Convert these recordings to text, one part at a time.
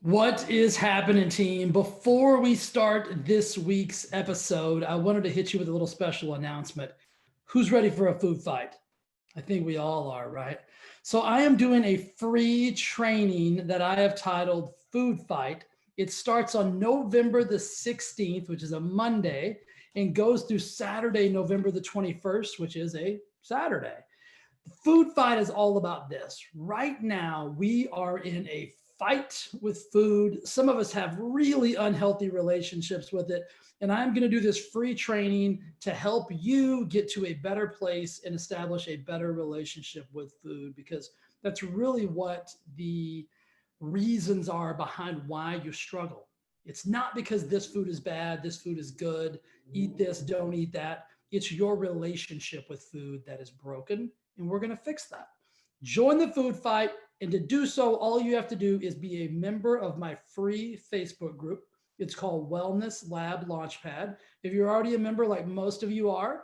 What is happening, team? Before we start this week's episode, I wanted to hit you with a little special announcement. Who's ready for a food fight? I think we all are, right? So, I am doing a free training that I have titled Food Fight. It starts on November the 16th, which is a Monday, and goes through Saturday, November the 21st, which is a Saturday. Food fight is all about this. Right now, we are in a fight with food. Some of us have really unhealthy relationships with it. And I'm going to do this free training to help you get to a better place and establish a better relationship with food, because that's really what the reasons are behind why you struggle. It's not because this food is bad, this food is good, eat this, don't eat that. It's your relationship with food that is broken, and we're going to fix that. Join the food fight. And to do so, all you have to do is be a member of my free Facebook group. It's called Wellness Lab Launchpad. If you're already a member, like most of you are,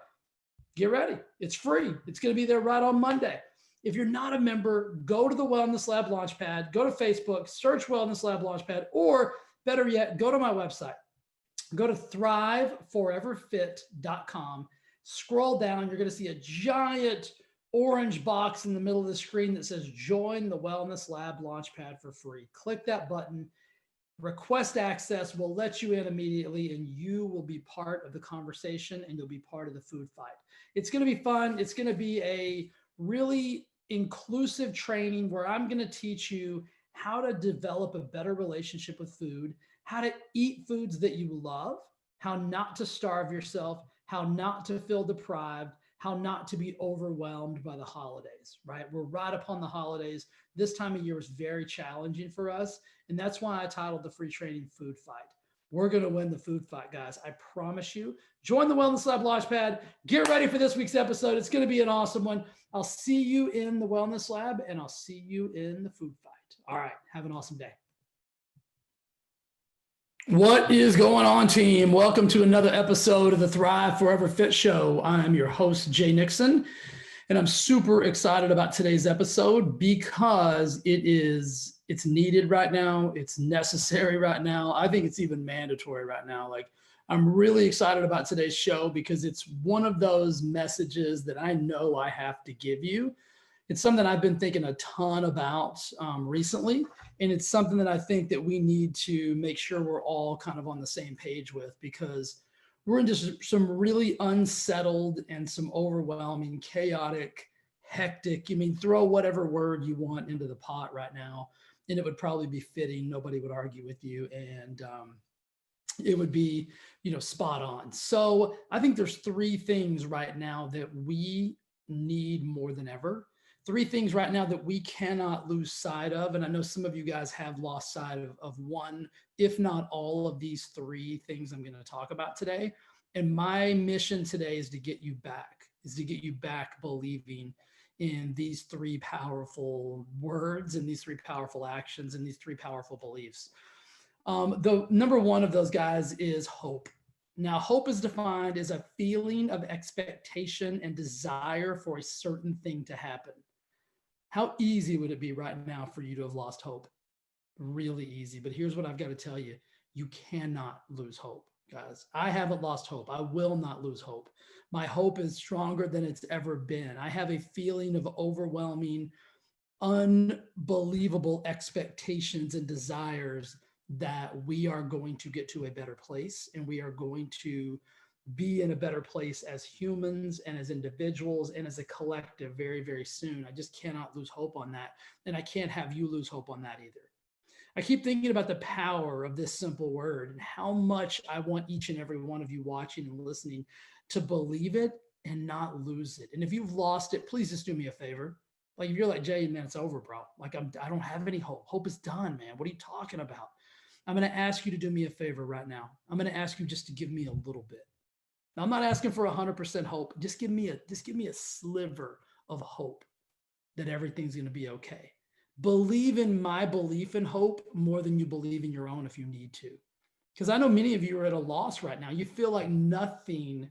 get ready. It's free. It's going to be there right on Monday. If you're not a member, go to the Wellness Lab Launchpad, go to Facebook, search Wellness Lab Launchpad, or better yet, go to my website. Go to thriveforeverfit.com. Scroll down. You're going to see a giant orange box in the middle of the screen that says join the Wellness Lab Launchpad for free. Click that button, request access. We'll let you in immediately, and you will be part of the conversation, and you'll be part of the food fight. It's going to be fun. It's going to be a really inclusive training where I'm going to teach you how to develop a better relationship with food, how to eat foods that you love, how not to starve yourself, how not to feel deprived, how not to be overwhelmed by the holidays, right? We're right upon the holidays. This time of year is very challenging for us. And that's why I titled the free training Food Fight. We're going to win the food fight, guys. I promise you. Join the Wellness Lab Launchpad. Get ready for this week's episode. It's going to be an awesome one. I'll see you in the Wellness Lab, and I'll see you in the food fight. All right. Have an awesome day. What is going on, team? Welcome to another episode of the Thrive Forever Fit Show. I'm your host, Jay Nixon, and I'm super excited about today's episode because it's needed right now. It's necessary right now. I think it's even mandatory right now. Like, I'm really excited about today's show because it's one of those messages that I know I have to give you. It's something I've been thinking a ton about recently. And it's something that I think that we need to make sure we're all kind of on the same page with, because we're in just some really unsettled and some overwhelming, chaotic, hectic, throw whatever word you want into the pot right now, and it would probably be fitting. Nobody would argue with you. And it would be, spot on. So I think there's three things right now that we need more than ever. Three things right now that we cannot lose sight of. And I know some of you guys have lost sight of one, if not all of these three things I'm going to talk about today. And my mission today is to get you back believing in these three powerful words and these three powerful actions and these three powerful beliefs. The number one of those, guys, is hope. Now, hope is defined as a feeling of expectation and desire for a certain thing to happen. How easy would it be right now for you to have lost hope? Really easy. But here's what I've got to tell you. You cannot lose hope, guys. I haven't lost hope. I will not lose hope. My hope is stronger than it's ever been. I have a feeling of overwhelming, unbelievable expectations and desires that we are going to get to a better place, and we are going to be in a better place as humans and as individuals and as a collective very, very soon. I just cannot lose hope on that. And I can't have you lose hope on that either. I keep thinking about the power of this simple word and how much I want each and every one of you watching and listening to believe it and not lose it. And if you've lost it, please just do me a favor. Like, if you're like, Jay, man, it's over, bro. Like, I don't have any hope. Hope is done, man. What are you talking about? I'm going to ask you to do me a favor right now. I'm going to ask you just to give me a little bit. Now, I'm not asking for 100% hope. Just give me a sliver of hope that everything's going to be okay. Believe in my belief in hope more than you believe in your own if you need to. Because I know many of you are at a loss right now. You feel like nothing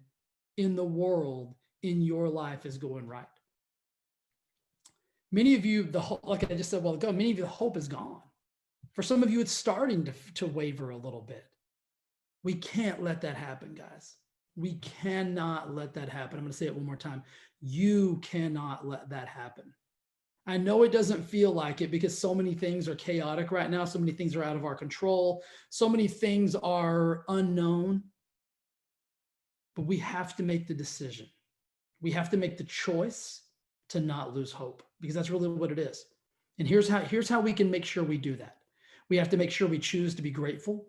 in the world in your life is going right. Many of you, like I just said a while ago, many of you, the hope is gone. For some of you, it's starting to waver a little bit. We can't let that happen, guys. We cannot let that happen. I'm going to say it one more time. You cannot let that happen. I know it doesn't feel like it because so many things are chaotic right now. So many things are out of our control. So many things are unknown. But we have to make the decision. We have to make the choice to not lose hope, because that's really what it is. And here's how we can make sure we do that. We have to make sure we choose to be grateful,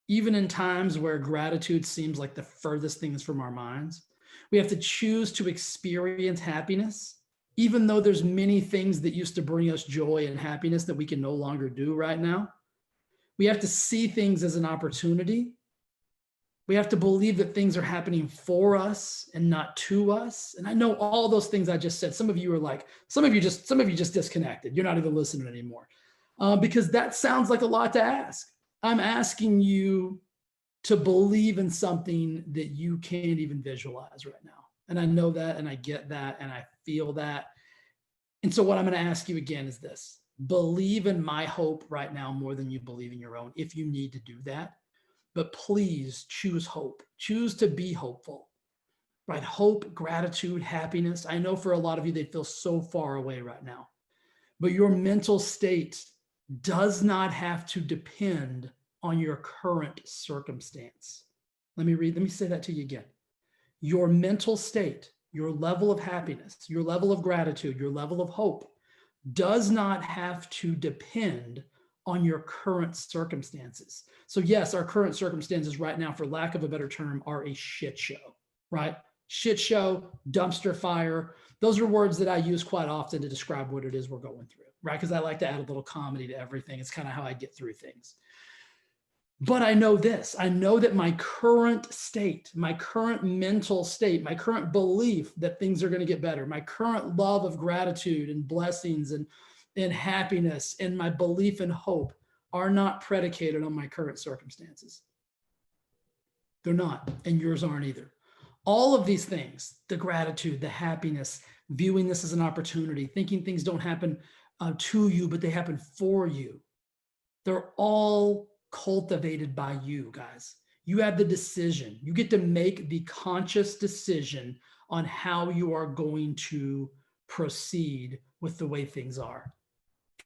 even in times where gratitude seems like the furthest things from our minds. We have to choose to experience happiness, even though there's many things that used to bring us joy and happiness that we can no longer do right now. We have to see things as an opportunity. We have to believe that things are happening for us and not to us. And I know all those things I just said. Some of you are like, some of you just disconnected. You're not even listening anymore, because that sounds like a lot to ask. I'm asking you to believe in something that you can't even visualize right now. And I know that, and I get that, and I feel that. And so what I'm going to ask you again is this: believe in my hope right now more than you believe in your own, if you need to do that. But please choose hope. Choose to be hopeful, right? Hope, gratitude, happiness. I know for a lot of you, they feel so far away right now. But your mental state does not have to depend on your current circumstance. Let me say that to you again. Your mental state, your level of happiness, your level of gratitude, your level of hope does not have to depend on your current circumstances. So yes, our current circumstances right now, for lack of a better term, are a shit show, right? Shit show, dumpster fire. Those are words that I use quite often to describe what it is we're going through, right? Because I like to add a little comedy to everything. It's kind of how I get through things. But I know this, I know that my current state, my current mental state, my current belief that things are going to get better, my current love of gratitude and blessings and happiness and my belief and hope are not predicated on my current circumstances. They're not, and yours aren't either. All of these things, the gratitude, the happiness, viewing this as an opportunity, thinking things don't happen to you, but they happen for you. They're all cultivated by you, guys. You have the decision. You get to make the conscious decision on how you are going to proceed with the way things are.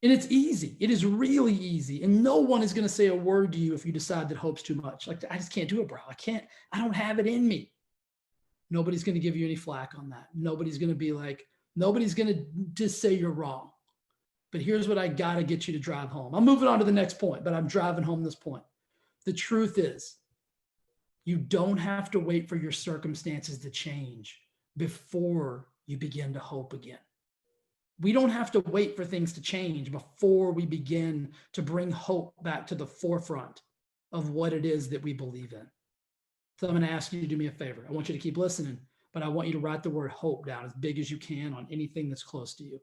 And it's easy. It is really easy. And no one is going to say a word to you if you decide that hope's too much. Like, I just can't do it, bro. I don't have it in me. Nobody's going to give you any flack on that. Nobody's going to just say you're wrong. But here's what I got to get you to drive home. I'm moving on to the next point, but I'm driving home this point. The truth is, you don't have to wait for your circumstances to change before you begin to hope again. We don't have to wait for things to change before we begin to bring hope back to the forefront of what it is that we believe in. So I'm going to ask you to do me a favor. I want you to keep listening, but I want you to write the word hope down as big as you can on anything that's close to you.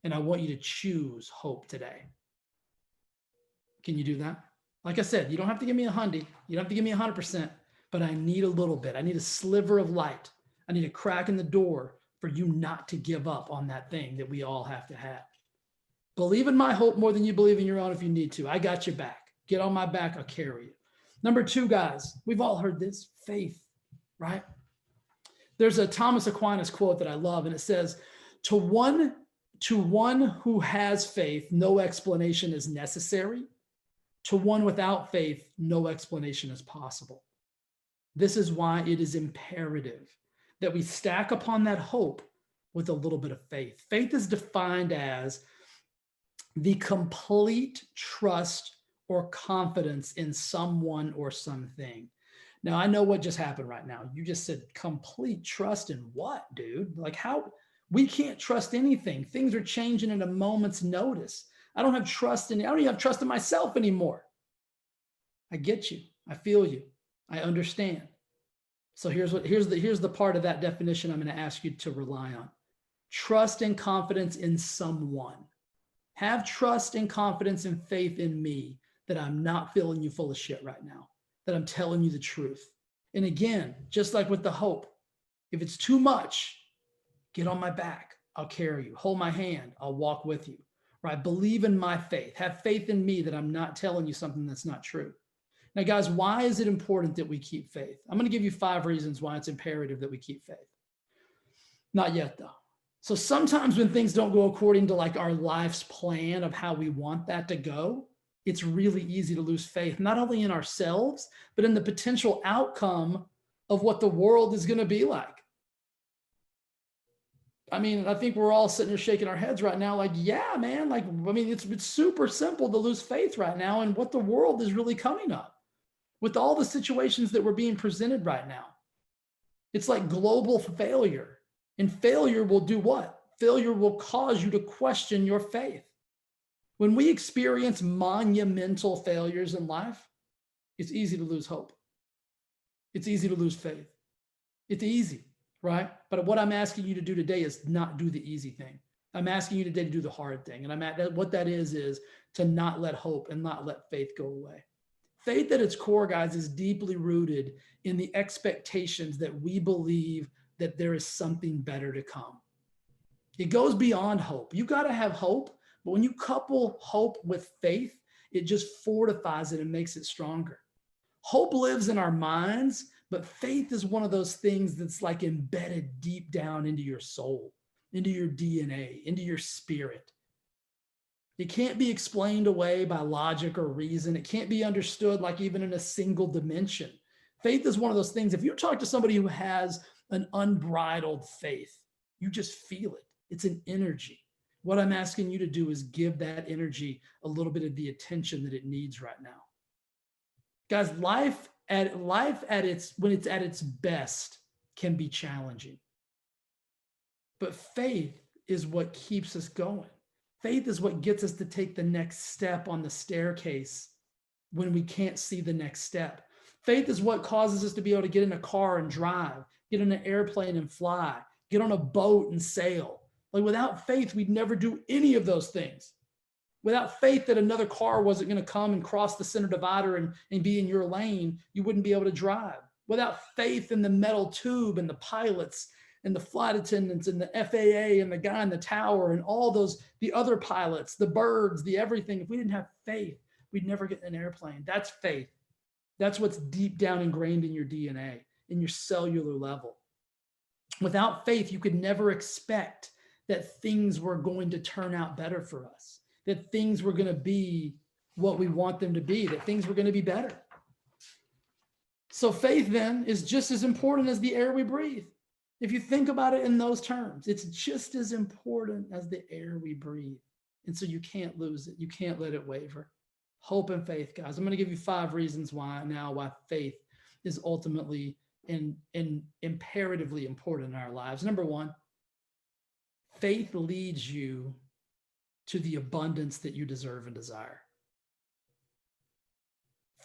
And I want you to choose hope today. Can you do that? Like I said, you don't have to give me 100. You don't have to give me 100%, but I need a little bit. I need a sliver of light. I need a crack in the door for you not to give up on that thing that we all have to have. Believe in my hope more than you believe in your own if you need to. I got your back. Get on my back. I'll carry you. Number 2, guys, we've all heard this, faith, right? There's a Thomas Aquinas quote that I love, and it says, to one who has faith, no explanation is necessary. To one without faith, no explanation is possible. This is why it is imperative that we stack upon that hope with a little bit of faith. Faith is defined as the complete trust or confidence in someone or something. Now, I know what just happened right now. You just said complete trust in what, dude? Like, how? We can't trust anything. Things are changing at a moment's notice. I don't even have trust in myself anymore. I get you. I feel you. I understand. So here's the part of that definition I'm going to ask you to rely on. Trust and confidence in someone. Have trust and confidence and faith in me that I'm not feeling you full of shit right now, that I'm telling you the truth. And again, just like with the hope, if it's too much, get on my back. I'll carry you. Hold my hand. I'll walk with you. right? Believe in my faith. Have faith in me that I'm not telling you something that's not true. Now, guys, why is it important that we keep faith? I'm going to give you 5 reasons why it's imperative that we keep faith. Not yet, though. So sometimes when things don't go according to like our life's plan of how we want that to go, it's really easy to lose faith, not only in ourselves, but in the potential outcome of what the world is going to be like. I mean, I think we're all sitting here shaking our heads right now, like, yeah, man, like, I mean, it's super simple to lose faith right now in what the world is really coming up with all the situations that we're being presented right now. It's like global failure, and failure will do what? Failure will cause you to question your faith. When we experience monumental failures in life, it's easy to lose hope. It's easy to lose faith. It's easy, right? But what I'm asking you to do today is not do the easy thing. I'm asking you today to do the hard thing. And what that is to not let hope and not let faith go away. Faith at its core, guys, is deeply rooted in the expectations that we believe that there is something better to come. It goes beyond hope. You got to have hope, but when you couple hope with faith, it just fortifies it and makes it stronger. Hope lives in our minds, but faith is one of those things that's like embedded deep down into your soul, into your DNA, into your spirit. It can't be explained away by logic or reason. It can't be understood like even in a single dimension. Faith is one of those things. If you talk to somebody who has an unbridled faith, you just feel it. It's an energy. What I'm asking you to do is give that energy a little bit of the attention that it needs right now. Guys, life at when it's at its best can be challenging. But faith is what keeps us going. Faith is what gets us to take the next step on the staircase when we can't see the next step. Faith is what causes us to be able to get in a car and drive, get in an airplane and fly, get on a boat and sail. Like without faith, we'd never do any of those things. Without faith that another car wasn't going to come and cross the center divider and be in your lane, you wouldn't be able to drive. Without faith in the metal tube and the pilots and the flight attendants and the FAA and the guy in the tower and all those, the other pilots, the birds, the everything, if we didn't have faith, we'd never get in an airplane. That's faith. That's what's deep down ingrained in your DNA, in your cellular level. Without faith, you could never expect that things were going to turn out better for us, that things were going to be what we want them to be, that things were going to be better. So faith then is just as important as the air we breathe. If you think about it in those terms, it's just as important as the air we breathe. And so you can't lose it. You can't let it waver. Hope and faith, guys. I'm going to give you 5 reasons why faith is ultimately and imperatively important in our lives. Number 1, faith leads you to the abundance that you deserve and desire.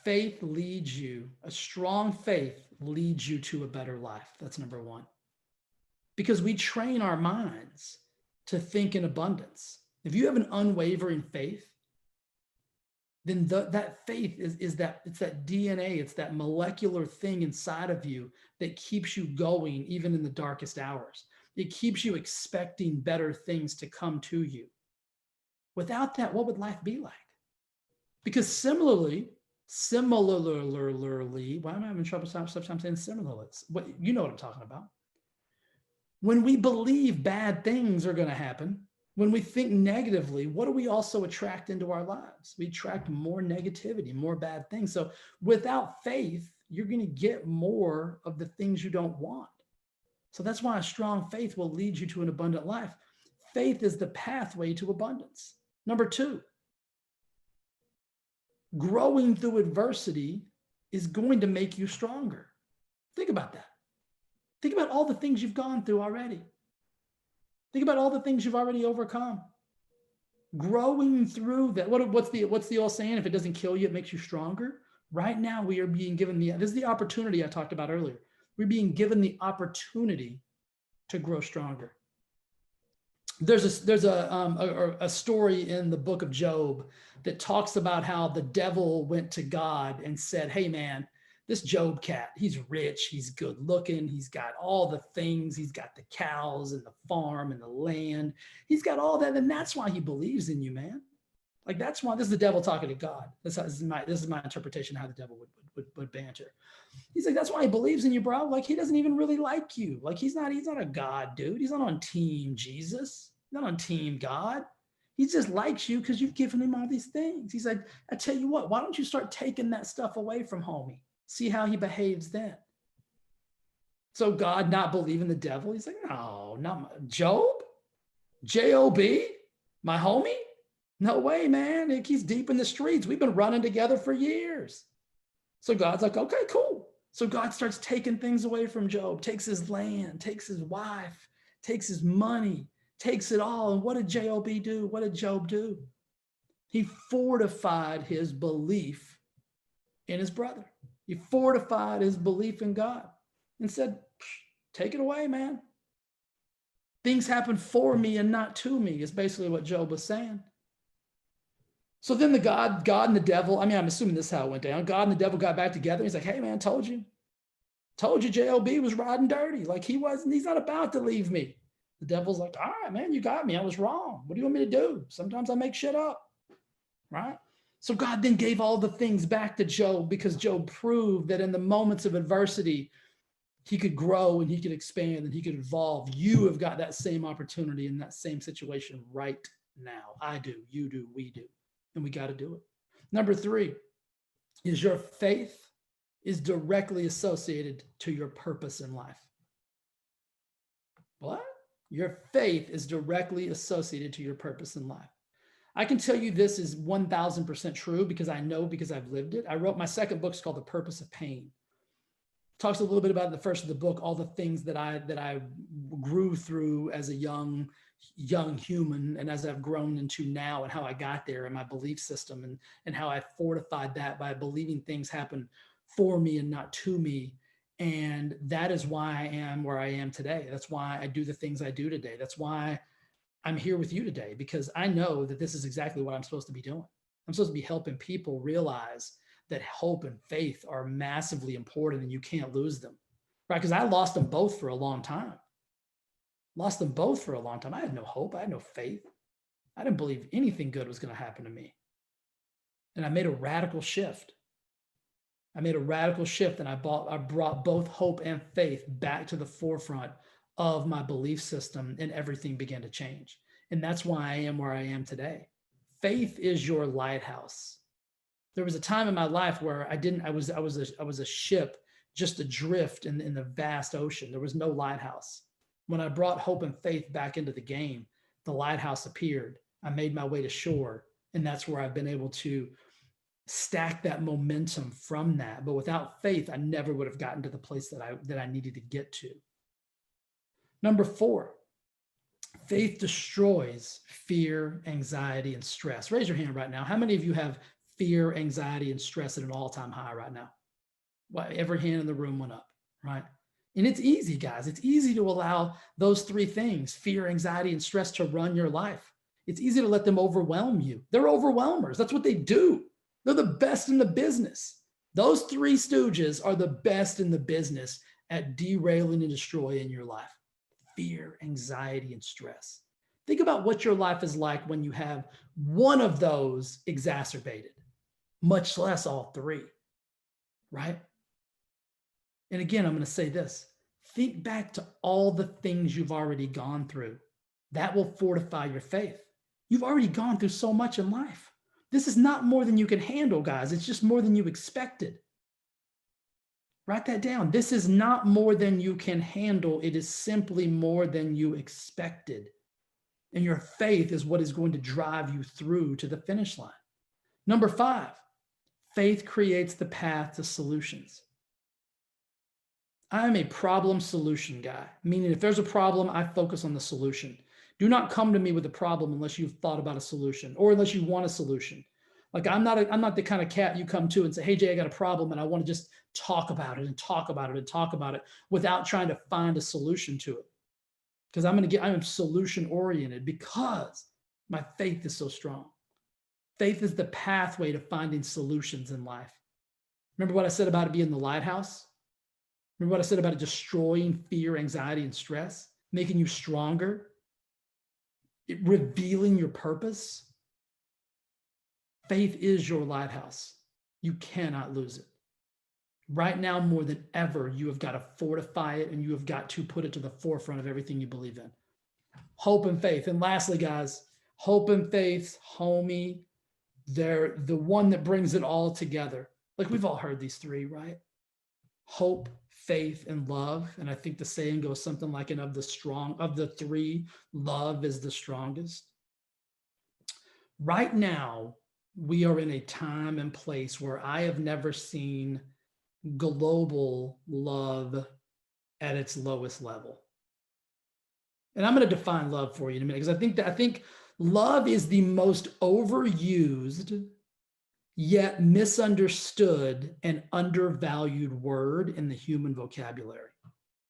Faith leads you, a strong faith leads you to a better life. That's number 1. Because we train our minds to think in abundance. If you have an unwavering faith, then that faith it's that DNA, it's that molecular thing inside of you that keeps you going even in the darkest hours. It keeps you expecting better things to come to you. Without that, what would life be like? Because similarly, why am I having trouble sometimes saying similarly? You know what I'm talking about. When we believe bad things are going to happen, when we think negatively, what do we also attract into our lives? We attract more negativity, more bad things. So without faith, you're going to get more of the things you don't want. So that's why a strong faith will lead you to an abundant life. Faith is the pathway to abundance. Number 2, growing through adversity is going to make you stronger. Think about that. Think about all the things you've gone through already. Think about all the things you've already overcome. Growing through that. What's the old saying? If it doesn't kill you, it makes you stronger. Right now, we are being given this is the opportunity I talked about earlier. We're being given the opportunity to grow stronger. There's a story in the book of Job that talks about how the devil went to God and said, "Hey, man, This Job cat, he's rich, he's good looking, he's got all the things, he's got the cows and the farm and the land. He's got all that, and that's why he believes in you, man. Like that's why this is the devil talking to God. This is my interpretation of how the devil would banter. He's like, that's why he believes in you, bro. Like he doesn't even really like you. Like he's not a God, dude. He's not on team Jesus. He's not on team God. He just likes you because you've given him all these things. He's like, I tell you what, why don't you start taking that stuff away from homie? See how he behaves then. So God not believing the devil. He's like, no, not my, Job, J-O-B, my homie. No way, man. Like he's deep in the streets. We've been running together for years. So God's like, okay, cool. So God starts taking things away from Job, takes his land, takes his wife, takes his money, takes it all. And what did J-O-B do? What did Job do? He fortified his belief in his brother. He fortified his belief in God and said, take it away, man. Things happen for me and not to me is basically what Job was saying. So then the God and the devil, I mean, I'm assuming this is how it went down. God and the devil got back together. He's like, hey, man, told you J-O-B was riding dirty. Like he's not about to leave me. The devil's like, all right, man, you got me. I was wrong. What do you want me to do? Sometimes I make shit up, right? So God then gave all the things back to Job because Job proved that in the moments of adversity, he could grow and he could expand and he could evolve. You have got that same opportunity in that same situation right now. I do, you do, we do, and we got to do it. Number 3 is your faith is directly associated to your purpose in life. What? Your faith is directly associated to your purpose in life. I can tell you this is 1000% true because I know because I've lived it. I wrote my second book, it's called The Purpose of Pain. Talks a little bit about the first of the book, all the things that I grew through as a young human and as I've grown into now and how I got there and my belief system and how I fortified that by believing things happen for me and not to me. And that is why I am where I am today. That's why I do the things I do today. That's why I'm here with you today, because I know that this is exactly what I'm supposed to be doing. I'm supposed to be helping people realize that hope and faith are massively important and you can't lose them, right? Because I lost them both for a long time. I had no hope. I had no faith. I didn't believe anything good was going to happen to me. And I made a radical shift. And I brought both hope and faith back to the forefront of my belief system, and everything began to change. And that's why I am where I am today. Faith is your lighthouse. There was a time in my life where I was a ship just adrift in the vast ocean. There was no lighthouse. When I brought hope and faith back into the game, the lighthouse appeared. I made my way to shore, and that's where I've been able to stack that momentum from that. But without faith, I never would have gotten to the place that I needed to get to. Number 4, faith destroys fear, anxiety, and stress. Raise your hand right now. How many of you have fear, anxiety, and stress at an all-time high right now? Well, every hand in the room went up, right? And it's easy, guys. It's easy to allow those 3 things, fear, anxiety, and stress, to run your life. It's easy to let them overwhelm you. They're overwhelmers. That's what they do. They're the best in the business. Those 3 stooges are the best in the business at derailing and destroying your life. Fear, anxiety, and stress. Think about what your life is like when you have one of those exacerbated, much less all 3, right? And again, I'm going to say this. Think back to all the things you've already gone through. That will fortify your faith. You've already gone through so much in life. This is not more than you can handle, guys. It's just more than you expected. Write that down. This is not more than you can handle. It is simply more than you expected. And your faith is what is going to drive you through to the finish line. Number 5, faith creates the path to solutions. I'm a problem solution guy, meaning if there's a problem, I focus on the solution. Do not come to me with a problem unless you've thought about a solution or unless you want a solution. Like I'm not the kind of cat you come to and say, hey, Jay, I got a problem and I want to just talk about it and talk about it and talk about it without trying to find a solution to it. Because I'm solution oriented because my faith is so strong. Faith is the pathway to finding solutions in life. Remember what I said about it being the lighthouse? Remember what I said about it destroying fear, anxiety, and stress, making you stronger, revealing your purpose? Faith is your lighthouse. You cannot lose it. Right now, more than ever, you have got to fortify it and you have got to put it to the forefront of everything you believe in. Hope and faith. And lastly, guys, hope and faith, homie, they're the one that brings it all together. Like we've all heard these three, right? Hope, faith, and love. And I think the saying goes something like, and of the three, love is the strongest. Right now, we are in a time and place where I have never seen global love at its lowest level. And I'm going to define love for you in a minute, because I think love is the most overused yet misunderstood and undervalued word in the human vocabulary.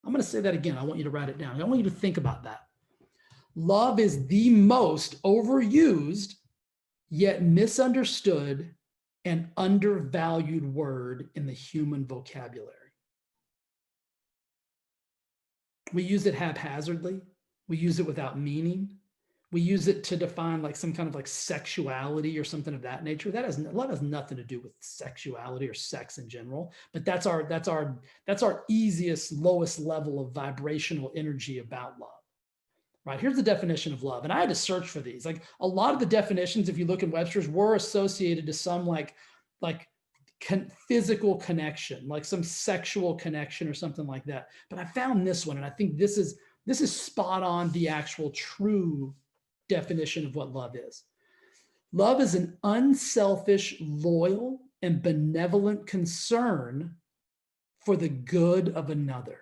I'm going to say that again. I want you to write it down. I want you to think about that. Love is the most overused yet misunderstood and undervalued word in the human vocabulary. We use it haphazardly. We use it without meaning. We use it to define like some kind of like sexuality or something of that nature. Love has nothing to do with sexuality or sex in general, but that's our easiest, lowest level of vibrational energy about love. Right? Here's the definition of love. And I had to search for these. Like a lot of the definitions, if you look in Webster's, were associated to some physical connection, like some sexual connection or something like that. But I found this one, and I think this is spot on the actual true definition of what love is. Love is an unselfish, loyal, and benevolent concern for the good of another.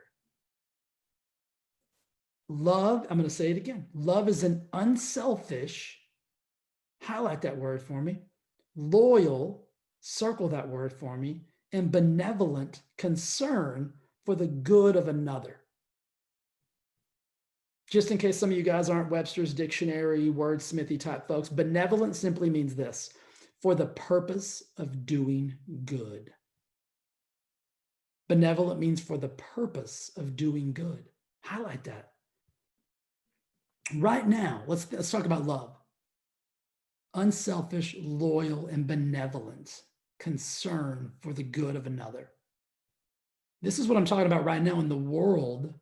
Love, I'm going to say it again. Love is an unselfish, highlight that word for me, loyal, circle that word for me, and benevolent concern for the good of another. Just in case some of you guys aren't Webster's dictionary, wordsmithy type folks, benevolent simply means this: for the purpose of doing good. Benevolent means for the purpose of doing good. Highlight that. Right now, let's talk about love. Unselfish, loyal, and benevolent concern for the good of another. This is what I'm talking about right now in the world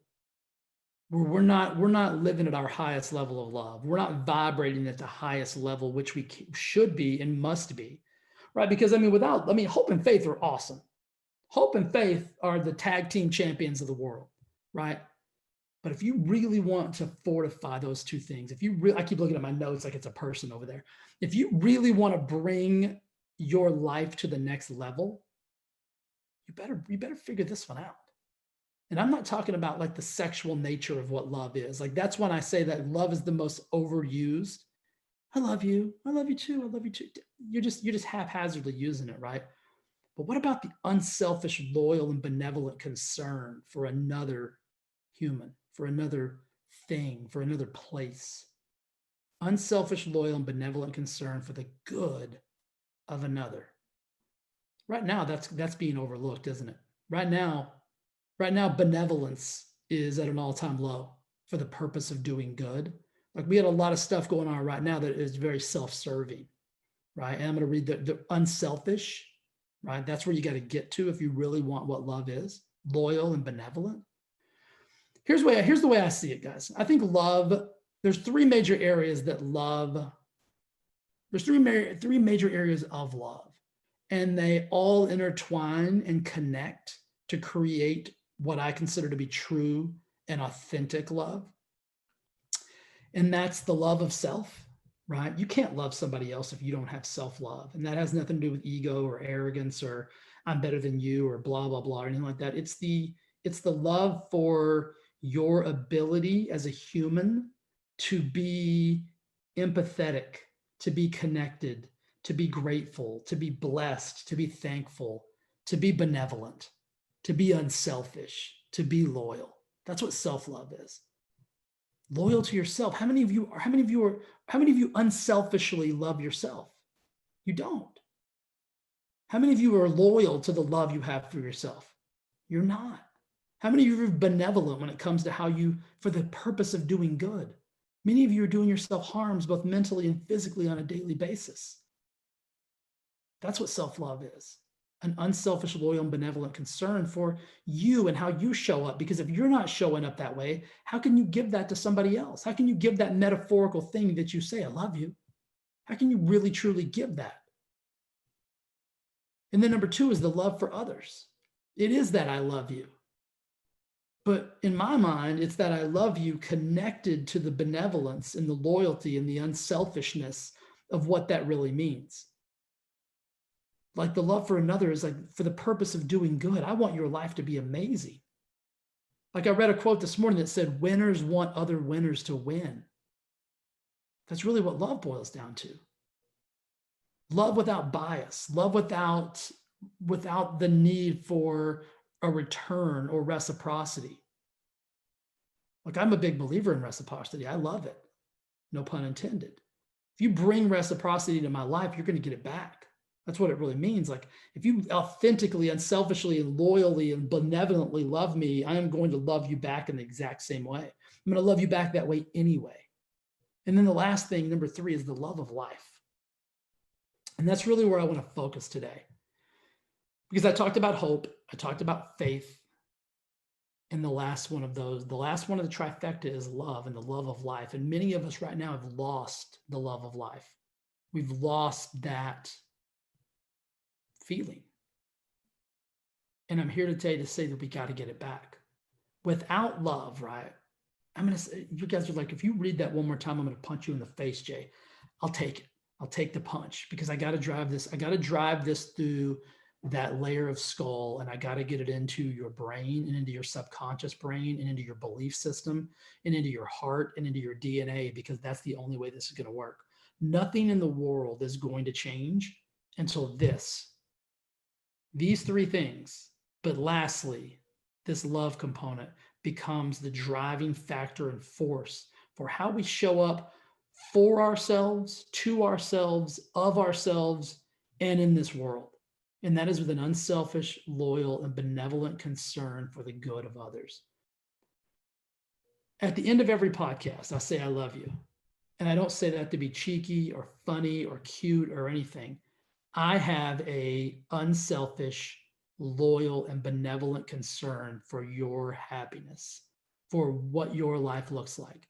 where we're not living at our highest level of love. We're not vibrating at the highest level, which we should be and must be, right? Because hope and faith are awesome. Hope and faith are the tag team champions of the world, right? But if you really want to fortify those two things, I keep looking at my notes like it's a person over there. If you really want to bring your life to the next level, you better figure this one out. And I'm not talking about like the sexual nature of what love is. Like that's when I say that love is the most overused. I love you. I love you too. I love you too. You're just haphazardly using it, right? But what about the unselfish, loyal, and benevolent concern for another human, for another thing, for another place? Unselfish, loyal, and benevolent concern for the good of another. Right now, that's being overlooked, isn't it? Right now, benevolence is at an all-time low for the purpose of doing good. Like we had a lot of stuff going on right now that is very self-serving, right? And I'm going to read the unselfish, right? That's where you got to get to if you really want what love is, loyal and benevolent. Here's the way I see it, guys. I think love, there's three major areas of love, and they all intertwine and connect to create what I consider to be true and authentic love. And that's the love of self, right? You can't love somebody else if you don't have self-love. And that has nothing to do with ego or arrogance or I'm better than you or blah, blah, blah, or anything like that. It's the love for your ability as a human to be empathetic, to be connected, to be grateful, to be blessed, to be thankful, to be benevolent, to be unselfish, to be loyal. That's what self-love is. Loyal to yourself. How many of you unselfishly love yourself? You don't. How many of you are loyal to the love you have for yourself? You're not. How many of you are benevolent when it comes to how you, for the purpose of doing good? Many of you are doing yourself harms both mentally and physically on a daily basis. That's what self-love is. An unselfish, loyal, and benevolent concern for you and how you show up. Because if you're not showing up that way, how can you give that to somebody else? How can you give that metaphorical thing that you say, I love you? How can you really, truly give that? And then number two is the love for others. It is that I love you. But in my mind, it's that I love you connected to the benevolence and the loyalty and the unselfishness of what that really means. Like the love for another is like for the purpose of doing good. I want your life to be amazing. Like I read a quote this morning that said, winners want other winners to win. That's really what love boils down to. Love without bias, love without the need for a return or reciprocity. Like I'm a big believer in reciprocity. I love it. No pun intended. If you bring reciprocity to my life, you're going to get it back. That's what it really means. Like if you authentically, unselfishly, and loyally and benevolently love me, I am going to love you back in the exact same way. I'm going to love you back that way anyway. And then the last thing, number three, is the love of life. And that's really where I want to focus today. Because I talked about hope, I talked about faith, and the last one of the trifecta is love and the love of life. And many of us right now have lost the love of life. We've lost that feeling. And I'm here today to say that we got to get it back. Without love, right? I'm going to say, you guys are like, if you read that one more time, I'm going to punch you in the face, Jay. I'll take it. I'll take the punch because I got to drive this. I got to drive this through that layer of skull, and I got to get it into your brain and into your subconscious brain and into your belief system and into your heart and into your DNA, because that's the only way this is going to work. Nothing in the world is going to change until these three things. But lastly, this love component becomes the driving factor and force for how we show up for ourselves, to ourselves, of ourselves, and in this world. And that is with an unselfish, loyal, and benevolent concern for the good of others. At the end of every podcast, I say, I love you. And I don't say that to be cheeky or funny or cute or anything. I have a unselfish, loyal, and benevolent concern for your happiness, for what your life looks like.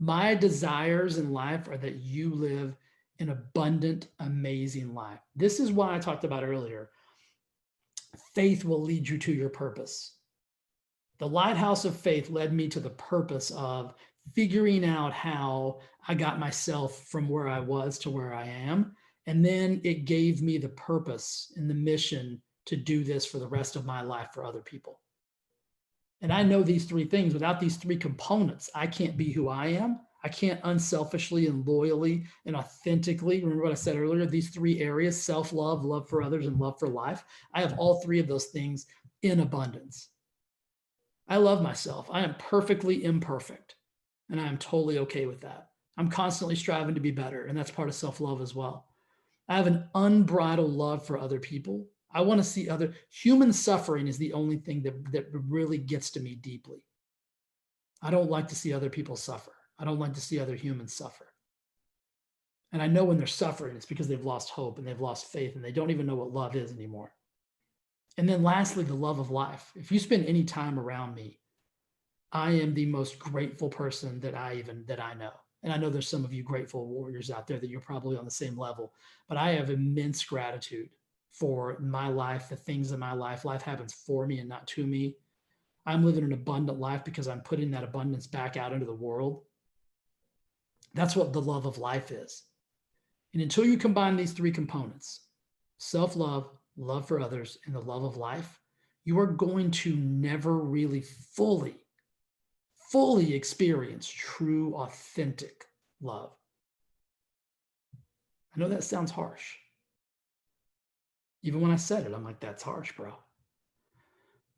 My desires in life are that you live an abundant, amazing life. This is why I talked about earlier. Faith will lead you to your purpose. The lighthouse of faith led me to the purpose of figuring out how I got myself from where I was to where I am. And then it gave me the purpose and the mission to do this for the rest of my life for other people. And I know these three things. Without these three components, I can't be who I am. I can't unselfishly and loyally and authentically, remember what I said earlier, these three areas, self-love, love for others, and love for life. I have all three of those things in abundance. I love myself. I am perfectly imperfect, and I am totally okay with that. I'm constantly striving to be better, and that's part of self-love as well. I have an unbridled love for other people. I want to see human suffering is the only thing that really gets to me deeply. I don't like to see other people suffer. I don't like to see other humans suffer. And I know when they're suffering, it's because they've lost hope and they've lost faith and they don't even know what love is anymore. And then lastly, the love of life. If you spend any time around me, I am the most grateful person that I know. And I know there's some of you grateful warriors out there that you're probably on the same level, but I have immense gratitude for my life, the things in my life. Life happens for me and not to me. I'm living an abundant life because I'm putting that abundance back out into the world. That's what the love of life is. And until you combine these three components, self-love, love for others, and the love of life, you are going to never really fully experience true, authentic love. I know that sounds harsh. Even when I said it, I'm like, that's harsh, bro.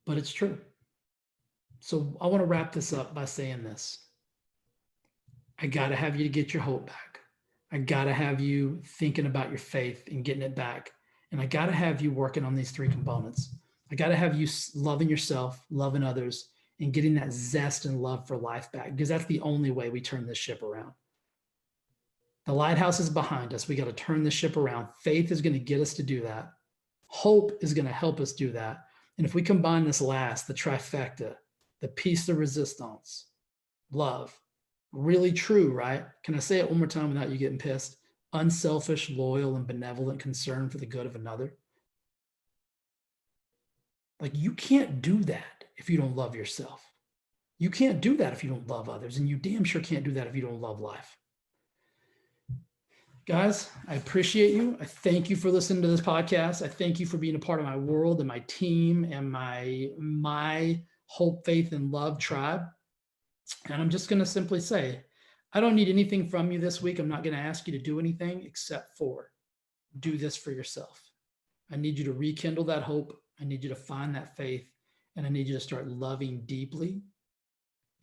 But it's true. So I want to wrap this up by saying this. I got to have you to get your hope back. I got to have you thinking about your faith and getting it back And I got to have you working on these three components. I got to have you loving yourself, loving others, and getting that zest and love for life back, because that's the only way we turn this ship around. The lighthouse is behind us. We got to turn the ship around. Faith is going to get us to do that. Hope is going to help us do that. And if we combine this last, the trifecta, the piece de resistance, love, really true, right? Can I say it one more time without you getting pissed? Unselfish, loyal, and benevolent concern for the good of another. Like, you can't do that if you don't love yourself. You can't do that if you don't love others. And you damn sure can't do that if you don't love life. Guys, I appreciate you. I thank you for listening to this podcast. I thank you for being a part of my world and my team and my hope, faith, and love tribe. And I'm just going to simply say, I don't need anything from you this week. I'm not going to ask you to do anything except for do this for yourself. I need you to rekindle that hope. I need you to find that faith. And I need you to start loving deeply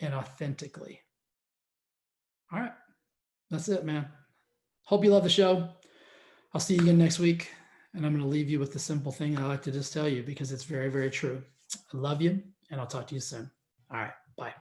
and authentically. All right. That's it, man. Hope you love the show. I'll see you again next week. And I'm going to leave you with the simple thing I like to just tell you, because it's very, very true. I love you, and I'll talk to you soon. All right. Bye.